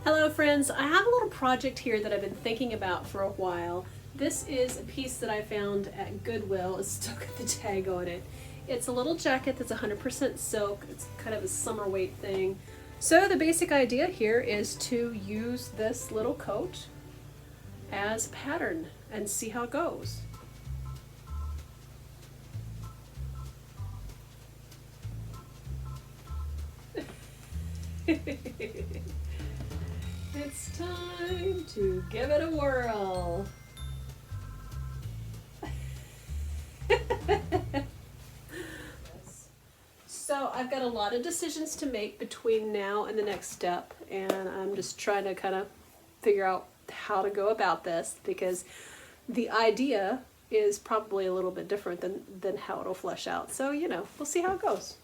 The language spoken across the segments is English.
Hello friends, I have a little project here that I've been thinking about for a while. This is a piece that I found at Goodwill. It's still got the tag on it. It's a little jacket that's 100% silk. It's kind of a summer weight thing. So the basic idea here is to use this little coat as a pattern and see how it goes. It's time to give it a whirl. So I've got a lot of decisions to make between now and the next step, and I'm just trying to kind of figure out how to go about this, because the idea is probably a little bit different than how it'll flesh out. So, you know, we'll see how it goes.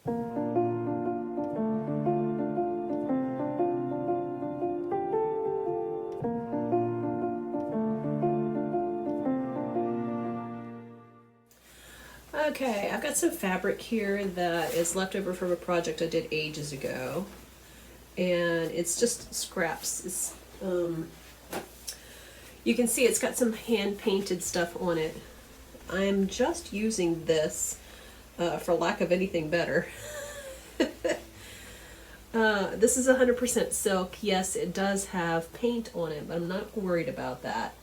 Okay, I've got some fabric here that is left over from a project I did ages ago, and it's just scraps. It's you can see it's got some hand painted stuff on it. I'm just using this for lack of anything better. This is 100% silk. Yes, it does have paint on it, but I'm not worried about that.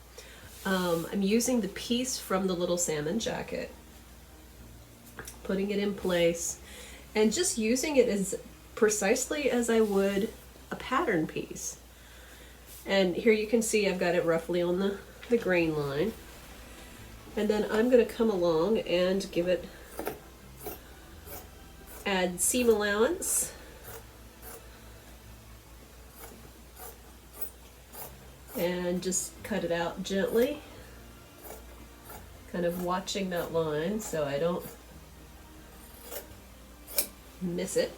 I'm using the piece from the little salmon jacket, putting it in place, and just using it as precisely as I would a pattern piece. And here you can see I've got it roughly on the grain line. And then I'm going to come along and give it, add seam allowance. And just cut it out gently, kind of watching that line so I don't miss it.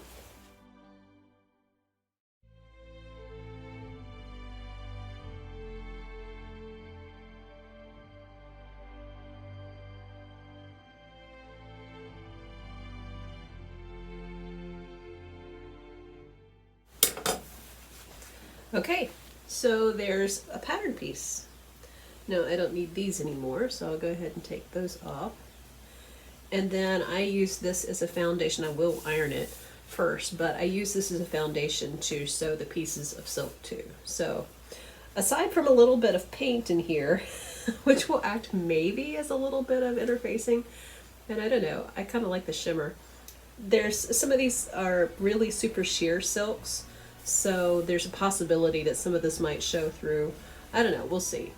Okay, so there's a pattern piece. No, I don't need these anymore, so I'll go ahead and take those off. And then I use this as a foundation. I will iron it first, but I use this as a foundation to sew the pieces of silk to. So aside from a little bit of paint in here, which will act maybe as a little bit of interfacing, and I don't know, I kind of like the shimmer. There's some of these are really super sheer silks, so there's a possibility that some of this might show through. I don't know, we'll see.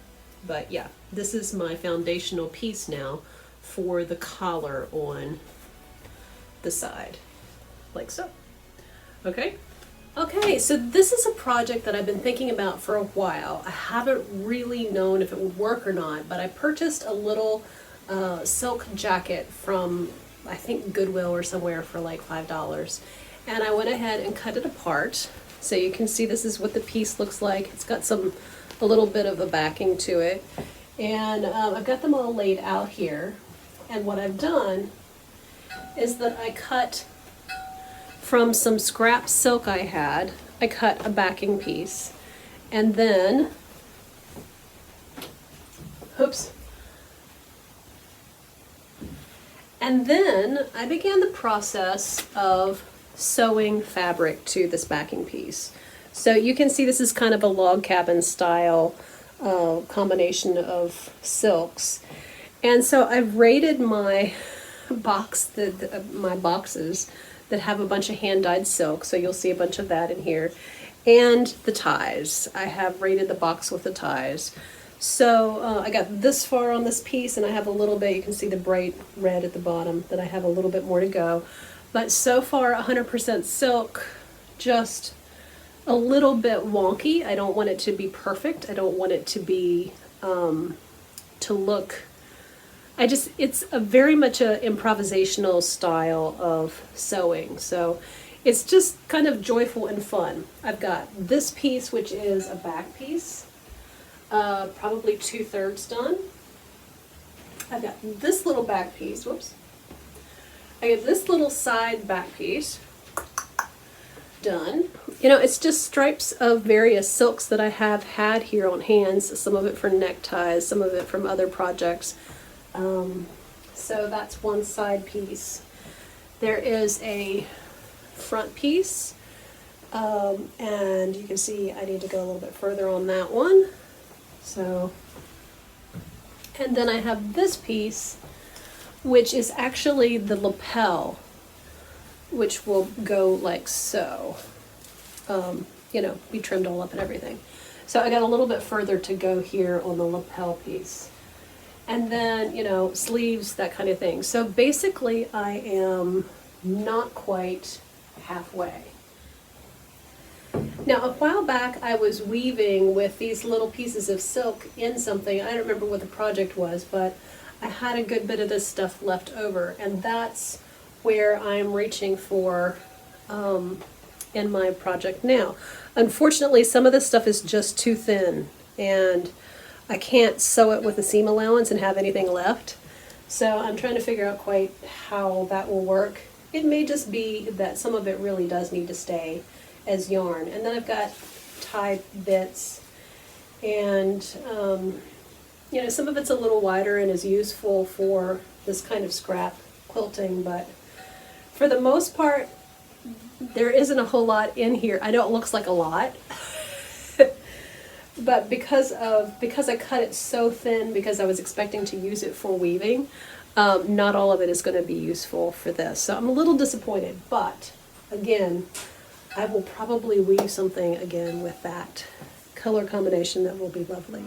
But yeah, this is my foundational piece now for the collar on the side, like so. Okay? Okay, so this is a project that I've been thinking about for a while. I haven't really known if it would work or not, but I purchased a little silk jacket from, I think, Goodwill or somewhere for like $5. And I went ahead and cut it apart. So you can see this is what the piece looks like. It's got a little bit of a backing to it. And I've got them all laid out here. And what I've done is that I cut from some scrap silk I had, I cut a backing piece. And then, oops. And then I began the process of sewing fabric to this backing piece. So you can see this is kind of a log cabin style combination of silks. And so I've raided my my boxes that have a bunch of hand-dyed silk, so you'll see a bunch of that in here, and the ties. I have raided the box with the ties. So I got this far on this piece, and I have a little bit, you can see the bright red at the bottom, that I have a little bit more to go. But so far 100% silk, just a little bit wonky. I don't want it to be perfect. I don't want it to be, to look, it's a very much a improvisational style of sewing. So it's just kind of joyful and fun. I've got this piece, which is a back piece, probably 2/3 done. I've got this little back piece, whoops. I have this little side back piece done. You know, it's just stripes of various silks that I have had here on hands, some of it for neckties, some of it from other projects. So that's one side piece. There is a front piece, and you can see I need to go a little bit further on that one. So, and then I have this piece, which is actually the lapel, which will go like so. You know, be trimmed all up and everything. So I got a little bit further to go here on the lapel piece. And then, you know, sleeves, that kind of thing. So basically I am not quite halfway. Now, a while back I was weaving with these little pieces of silk in something. I don't remember what the project was, but I had a good bit of this stuff left over, and that's where I'm reaching for in my project now. Unfortunately, some of this stuff is just too thin, and I can't sew it with a seam allowance and have anything left. So I'm trying to figure out quite how that will work. It may just be that some of it really does need to stay as yarn. And then I've got tie bits, and you know, some of it's a little wider and is useful for this kind of scrap quilting, but for the most part, there isn't a whole lot in here. I know it looks like a lot, but because I cut it so thin, because I was expecting to use it for weaving, not all of it is going to be useful for this. So I'm a little disappointed, but again, I will probably weave something again with that color combination that will be lovely.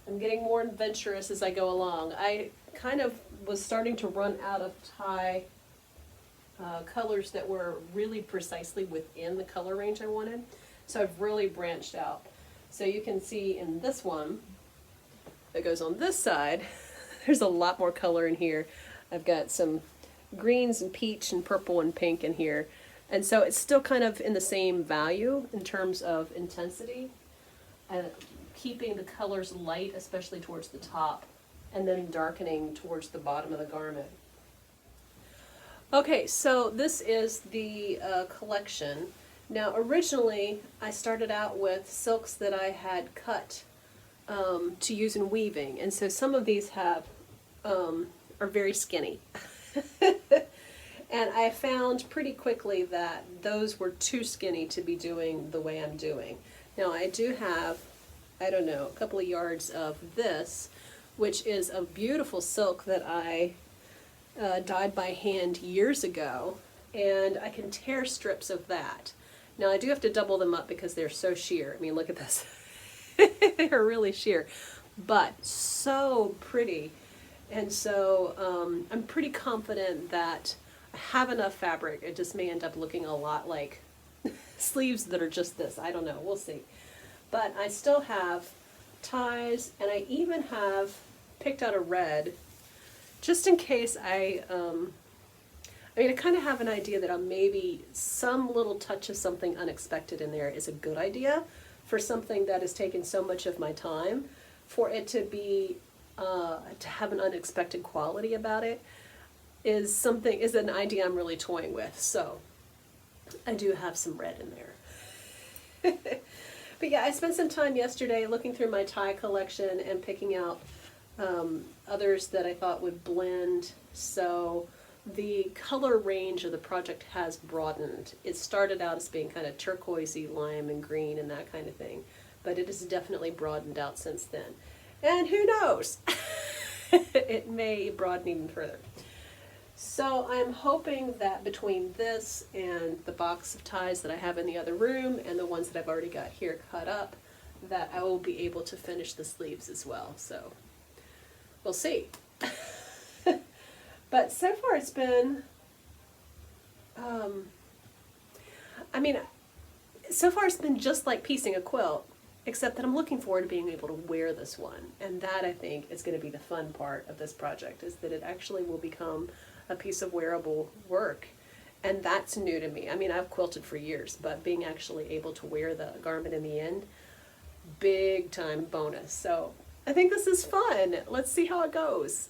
I'm getting more adventurous as I go along. I kind of was starting to run out of tie colors that were really precisely within the color range I wanted. So I've really branched out. So you can see in this one that goes on this side, there's a lot more color in here. I've got some greens and peach and purple and pink in here. And so it's still kind of in the same value in terms of intensity. Keeping the colors light, especially towards the top, and then darkening towards the bottom of the garment. Okay, so this is the collection. Now originally I started out with silks that I had cut to use in weaving, and so some of these have are very skinny. And I found pretty quickly that those were too skinny to be doing the way I'm doing. Now I do have, I don't know, a couple of yards of this, which is a beautiful silk that I dyed by hand years ago, and I can tear strips of that. Now I do have to double them up because they're so sheer. I mean, look at this. They're really sheer, but so pretty. And so I'm pretty confident that I have enough fabric. It just may end up looking a lot like sleeves that are just this. I don't know. We'll see. But I still have ties, and I even have picked out a red, just in case I kind of have an idea that maybe some little touch of something unexpected in there is a good idea for something that has taken so much of my time. For it to be, to have an unexpected quality about it is an idea I'm really toying with. So I do have some red in there. But yeah, I spent some time yesterday looking through my tie collection and picking out others that I thought would blend. So the color range of the project has broadened. It started out as being kind of turquoisey, lime, and green and that kind of thing, but it has definitely broadened out since then. And who knows? It may broaden even further. So I'm hoping that between this and the box of ties that I have in the other room and the ones that I've already got here cut up, that I will be able to finish the sleeves as well. So we'll see. But so far it's been, so far it's been just like piecing a quilt, except that I'm looking forward to being able to wear this one. And that, I think, is going to be the fun part of this project, is that it actually will become a piece of wearable work. And that's new to me. I mean, I've quilted for years, but being actually able to wear the garment in the end, big time bonus. So I think this is fun. Let's see how it goes.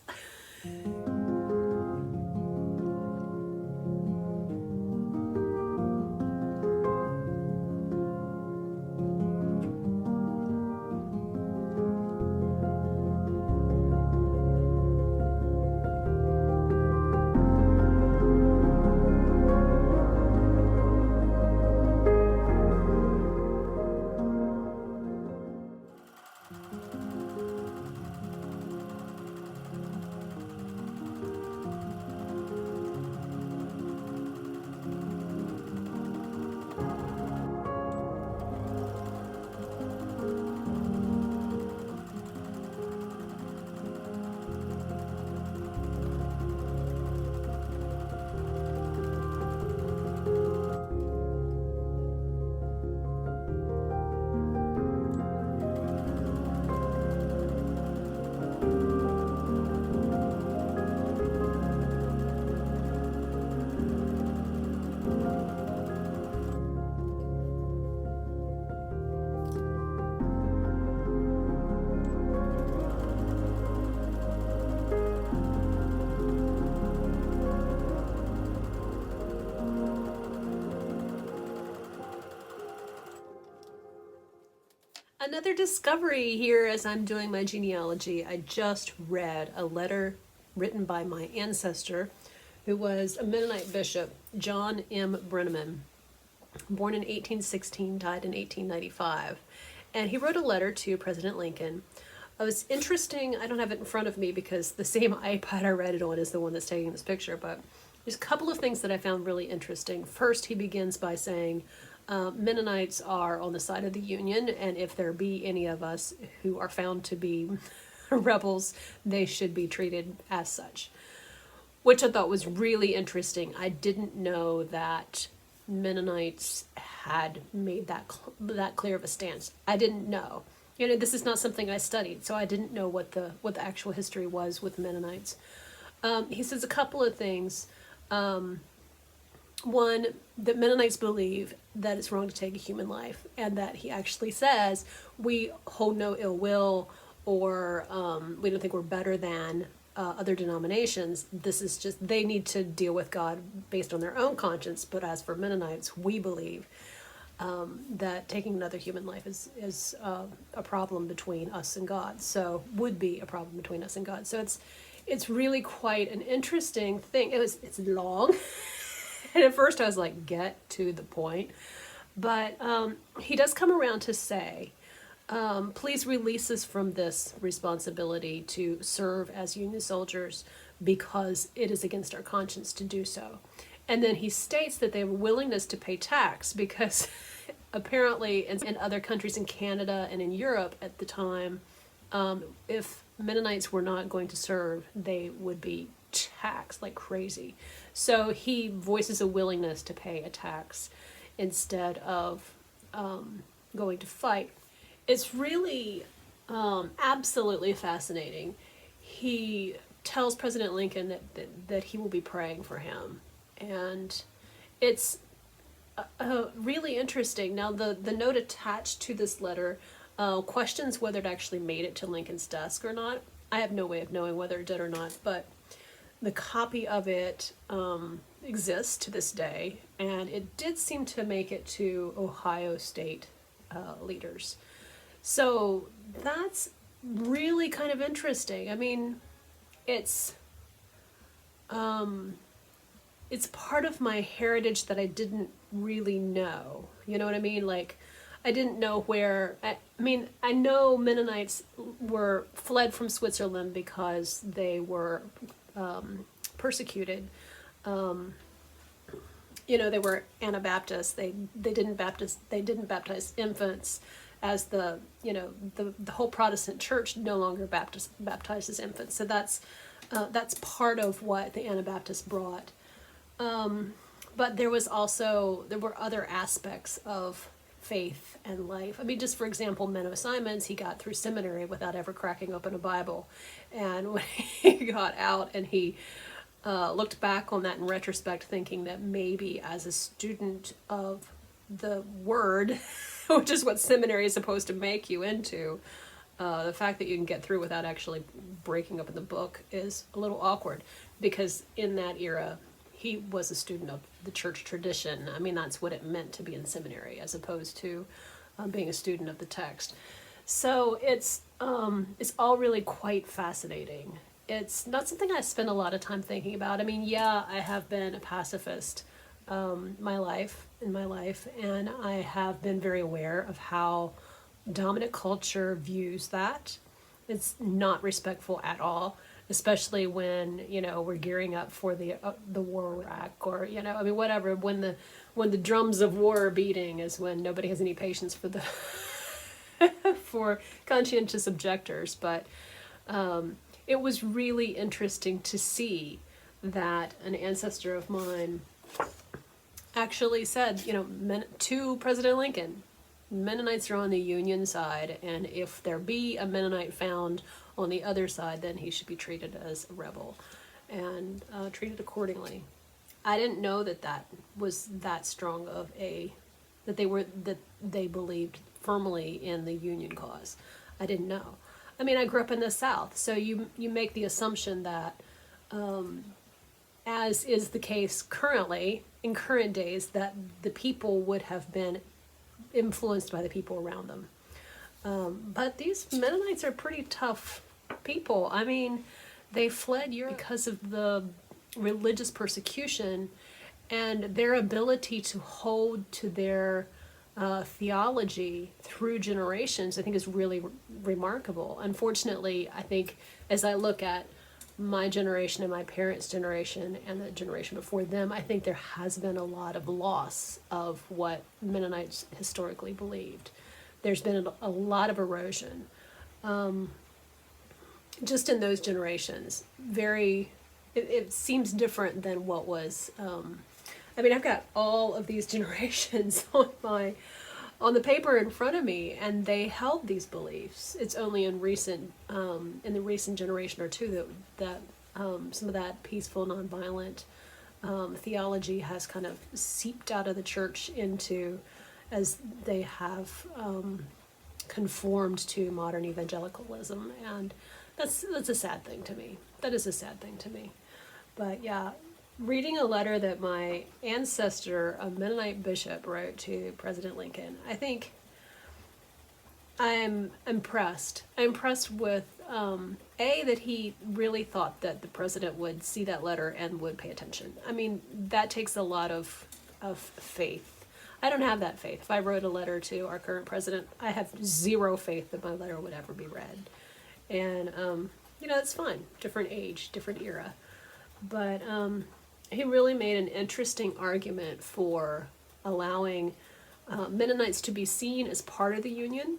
Another discovery here as I'm doing my genealogy. I just read a letter written by my ancestor, who was a Mennonite Bishop John M. Brenneman, born in 1816, died in 1895. And he wrote a letter to President Lincoln. It was interesting. I don't have it in front of me because the same iPad I read it on is the one that's taking this picture, but there's a couple of things that I found really interesting. First, he begins by saying, Mennonites are on the side of the Union, and if there be any of us who are found to be rebels, they should be treated as such, which I thought was really interesting. I didn't know that Mennonites had made that clear of a stance. I didn't know. You know, this is not something I studied, so I didn't know what the actual history was with Mennonites. He says a couple of things. One, that Mennonites believe that it's wrong to take a human life, and that he actually says we hold no ill will, or we don't think we're better than other denominations. This is just, they need to deal with God based on their own conscience, but as for Mennonites, we believe that taking another human life is a problem between us and God, so would be a problem between us and God. So it's really quite an interesting thing. It's long. And at first I was like, get to the point. But he does come around to say, please release us from this responsibility to serve as Union soldiers because it is against our conscience to do so. And then he states that they have a willingness to pay tax because apparently in other countries, in Canada and in Europe at the time, if Mennonites were not going to serve, they would be taxed like crazy. So he voices a willingness to pay a tax instead of going to fight. It's really absolutely fascinating. He tells President Lincoln that he will be praying for him. And it's really interesting. Now, the note attached to this letter questions whether it actually made it to Lincoln's desk or not. I have no way of knowing whether it did or not, but the copy of it exists to this day, and it did seem to make it to Ohio State leaders. So that's really kind of interesting. I mean, it's it's part of my heritage that I didn't really know. You know what I mean? Like, I didn't know where. I mean, I know Mennonites were fled from Switzerland because they were persecuted. You know, they were Anabaptists. They didn't baptize infants, as the whole Protestant church no longer baptizes infants. So that's part of what the Anabaptists brought. But there were other aspects of faith and life. I mean, just for example, Menno Simons, he got through seminary without ever cracking open a Bible. And when he got out and he looked back on that in retrospect, thinking that maybe as a student of the Word, which is what seminary is supposed to make you into, the fact that you can get through without actually breaking open the book is a little awkward, because in that era, he was a student of the church tradition. I mean, that's what it meant to be in seminary, as opposed to being a student of the text. So it's all really quite fascinating. It's not something I spend a lot of time thinking about. I mean, yeah, I have been a pacifist in my life, and I have been very aware of how dominant culture views that. It's not respectful at all, especially when, you know, we're gearing up for the war of Iraq, or, you know, I mean, whatever. When the drums of war are beating is when nobody has any patience for the for conscientious objectors. But it was really interesting to see that an ancestor of mine actually said, you know, to President Lincoln, Mennonites are on the Union side, and if there be a Mennonite found on the other side, then he should be treated as a rebel and treated accordingly. I didn't know that was that strong of that they believed firmly in the Union cause. I didn't know. I mean, I grew up in the South, so you make the assumption that, as is the case currently, in current days, that the people would have been influenced by the people around them. But these Mennonites are pretty tough people. I mean, they fled Europe because of the religious persecution, and their ability to hold to their theology through generations, I think, is really remarkable. Unfortunately, I think as I look at my generation and my parents' generation and the generation before them, I think there has been a lot of loss of what Mennonites historically believed. There's been a lot of erosion. Just in those generations, it seems different than what was. I mean, I've got all of these generations on the paper in front of me, and they held these beliefs. It's only in the recent generation or two that some of that peaceful, nonviolent theology has kind of seeped out of the church into, as they have conformed to modern evangelicalism, and that's a sad thing to me. That is a sad thing to me. But yeah, reading a letter that my ancestor, a Mennonite bishop, wrote to President Lincoln, I think I'm impressed. I'm impressed with, that he really thought that the president would see that letter and would pay attention. I mean, that takes a lot of faith. I don't have that faith. If I wrote a letter to our current president, I have zero faith that my letter would ever be read. And, that's fine. Different age, different era. But he really made an interesting argument for allowing Mennonites to be seen as part of the Union,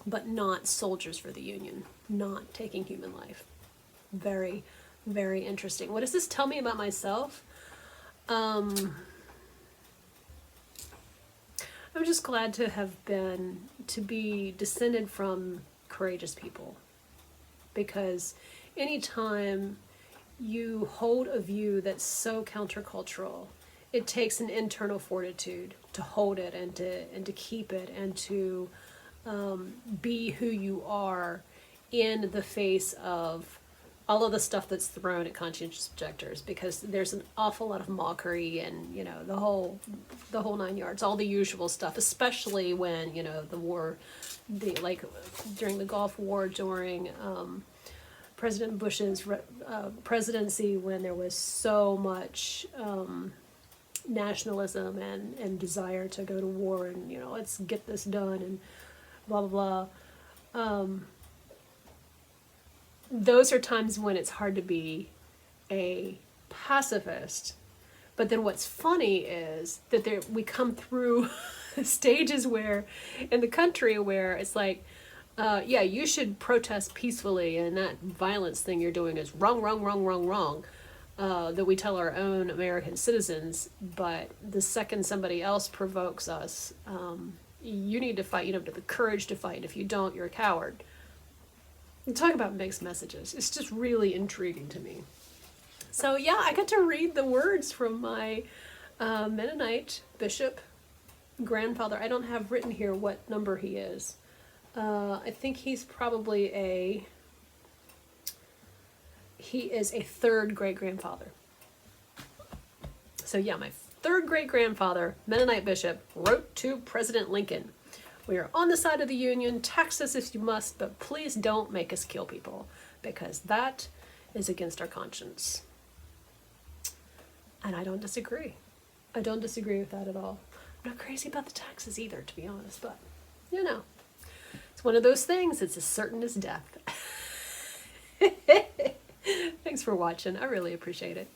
but not soldiers for the Union, not taking human life. Very, very interesting. What does this tell me about myself? I'm just glad to be descended from courageous people, because anytime you hold a view that's so countercultural, it takes an internal fortitude to hold it and to keep it and to be who you are in the face of all of the stuff that's thrown at conscientious objectors, because there's an awful lot of mockery and the whole 9 yards, all the usual stuff, especially when during the Gulf War, during President Bush's presidency, when there was so much nationalism and desire to go to war and, you know, let's get this done and blah, blah, blah. Those are times when it's hard to be a pacifist. But then what's funny is that we come through stages where, in the country, where it's like, yeah, you should protest peacefully, and that violence thing you're doing is wrong, wrong, wrong, wrong, wrong. That we tell our own American citizens, but the second somebody else provokes us, you need to fight, you have the courage to fight. If you don't, you're a coward. And talk about mixed messages. It's just really intriguing to me. So yeah, I got to read the words from my Mennonite Bishop grandfather. I don't have written here what number he is. I think he's probably he is a third great-grandfather. So yeah, my third great-grandfather, Mennonite Bishop, wrote to President Lincoln, "We are on the side of the Union. Tax us if you must, but please don't make us kill people, because that is against our conscience." And I don't disagree. I don't disagree with that at all. I'm not crazy about the taxes either, to be honest, but, you know, it's one of those things. It's as certain as death. Thanks for watching. I really appreciate it.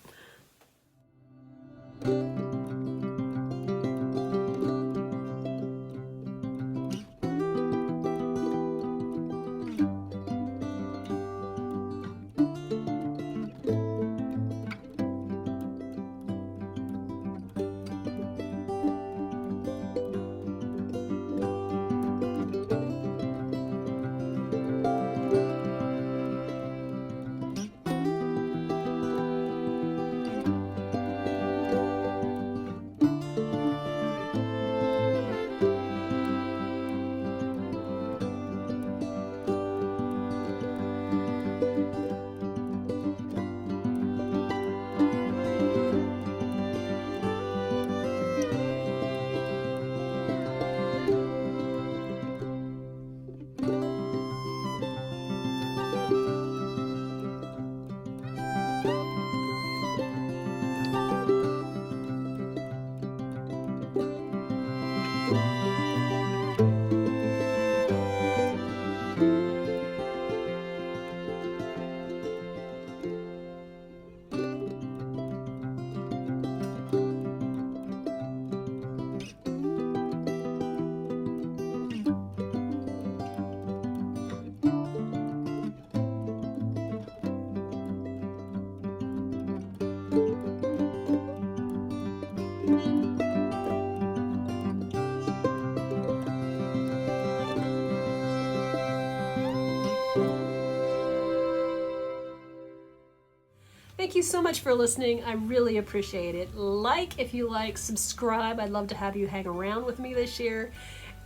Thank you so much for listening. I really appreciate it. Like if you like, subscribe. I'd love to have you hang around with me this year.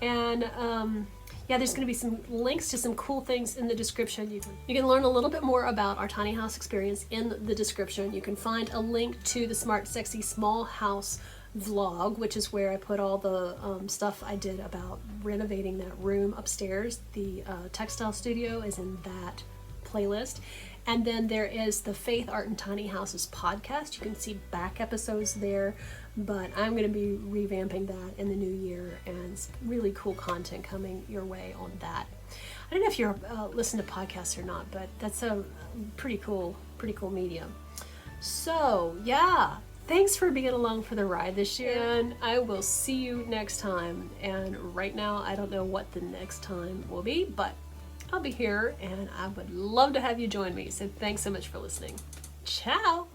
And yeah, there's going to be some links to some cool things in the description. You can learn a little bit more about our tiny house experience in the description. You can find a link to the Smart Sexy Small House vlog, which is where I put all the stuff I did about renovating that room upstairs. The textile studio is in that playlist. And then there is the Faith, Art, and Tiny Houses podcast. You can see back episodes there, but I'm going to be revamping that in the new year, and some really cool content coming your way on that. I don't know if you're listen to podcasts or not, but that's a pretty cool medium. So yeah, thanks for being along for the ride this year, and I will see you next time. And right now, I don't know what the next time will be, but I'll be here, and I would love to have you join me. So thanks so much for listening. Ciao!